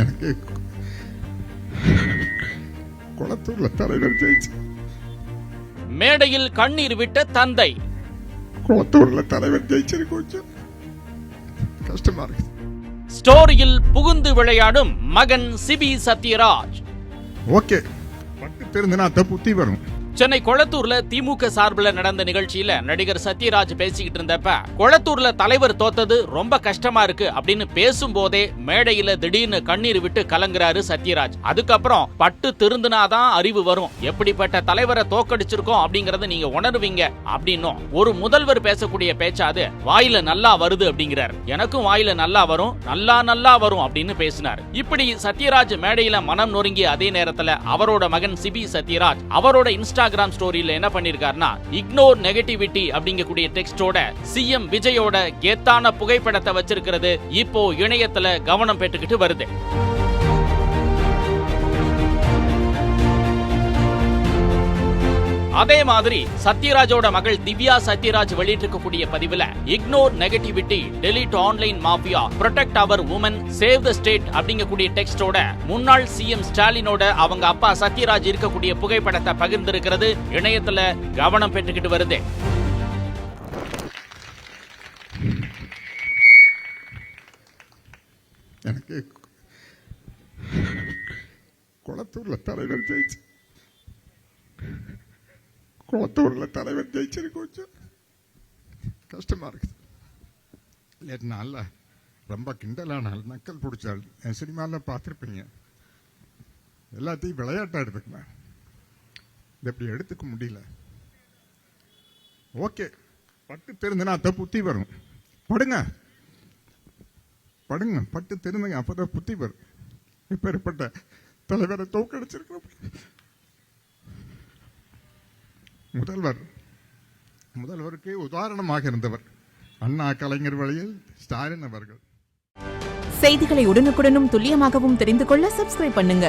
எனக்கு குளத்தூர்ல தலைவர் ஜெயிச்சு. மேடையில் கண்ணீர் விட்ட தந்தை. குளத்தூர்ல தலைவர் ஜெயிச்சு கொஞ்சம் கஷ்டமா இருக்கு. ஸ்டோரியில் புகுந்து விளையாடும் மகன் சிபி சத்யராஜ். ஓகே, பட்டு தெரிந்துனா புத்தி வரும். சென்னை கொளத்தூர்ல திமுக சார்பில் நடந்த நிகழ்ச்சியில நடிகர் சத்யராஜ் பேசிக்கிட்டு இருந்தப்ப, கொளத்தூர்ல தலைவர் தோத்தது ரொம்ப கஷ்டமா இருக்கு அப்படின்னு பேசும்போதே மேடையில திடீர்னு கண்ணீர் விட்டு கலங்குறாரு சத்யராஜ். அதுக்கப்புறம் பட்டு திருந்துனாதான் அறிவு வரும், எப்படிப்பட்ட தலைவரை தோக்கடிச்சிருக்கோம் அப்படிங்கறத நீங்க உணர்வீங்க அப்படின்னும், ஒரு முதல்வர் பேசக்கூடிய பேச்சாது வாயில நல்லா வருது அப்படிங்கிறார். எனக்கும் வாயில நல்லா வரும், நல்லா வரும் அப்படின்னு பேசினார். இப்படி சத்யராஜ் மேடையில மனம் நொறுங்கிய அதே நேரத்துல அவரோட மகன் சிபி சத்யராஜ் அவரோட இன்ஸ்டாகிராம் ஸ்டோரியில என்ன பண்ணிருக்காருன்னா, இக்னோர் நெகட்டிவிட்டி அப்படிங்கக்கூடிய டெக்ஸ்டோட சிஎம் விஜயோட கெத்தான புகைப்படத்தை வச்சிருக்கிறது இப்போ இணையத்துல கவனம் பெற்றுக்கிட்டு வருது. அதே மாதிரி சத்யராஜோட மகள் திவ்யா சத்யராஜ் வெளியிட்டிருக்கக்கூடிய பதிவுல, ignore negativity, delete online mafia, protect our women, save the state அப்படிங்கக்கூடிய டெக்ஸ்டோட முன்னாள் சிஎம் ஸ்டாலினோட அவங்க அப்பா சத்யராஜ் இருக்கக்கூடிய புகைப்படத்தை பகிர்ந்திருக்கிறது இணையத்துல கவனம் பெற்றுக்கிட்டு வருது. எனக்கு குளத்தூர்ல தலைவர் ஜெயிச்சு. குளத்தூர்ல தலைவர் ஜெயிச்சு கொஞ்சம் கஷ்டமா இருக்குது. நாள் ரொம்ப கிண்டலானால் நக்கல் பிடிச்சாள். என் சினிமாவில் பார்த்துருப்பீங்க. எல்லாத்தையும் விளையாட்டா எடுத்துக்கலாம், இப்படி எடுத்துக்க முடியல. ஓகே, பட்டு தெரிந்துனா புத்தி வரும். படுங்க படுங்க, பட்டு தெரிந்துங்க, அப்பதான் புத்தி வரும். இப்பேற்பட்ட தலைவரை தோக்கடிச்சிருக்கிறோம். முதல்வருக்கு உதாரணமாக இருந்தவர் அண்ணா, கலைஞர் வழியில் ஸ்டாலின் அவர்கள். செய்திகளை உடனுக்குடனும் துல்லியமாகவும் தெரிந்து கொள்ள சப்ஸ்கிரைப் பண்ணுங்க.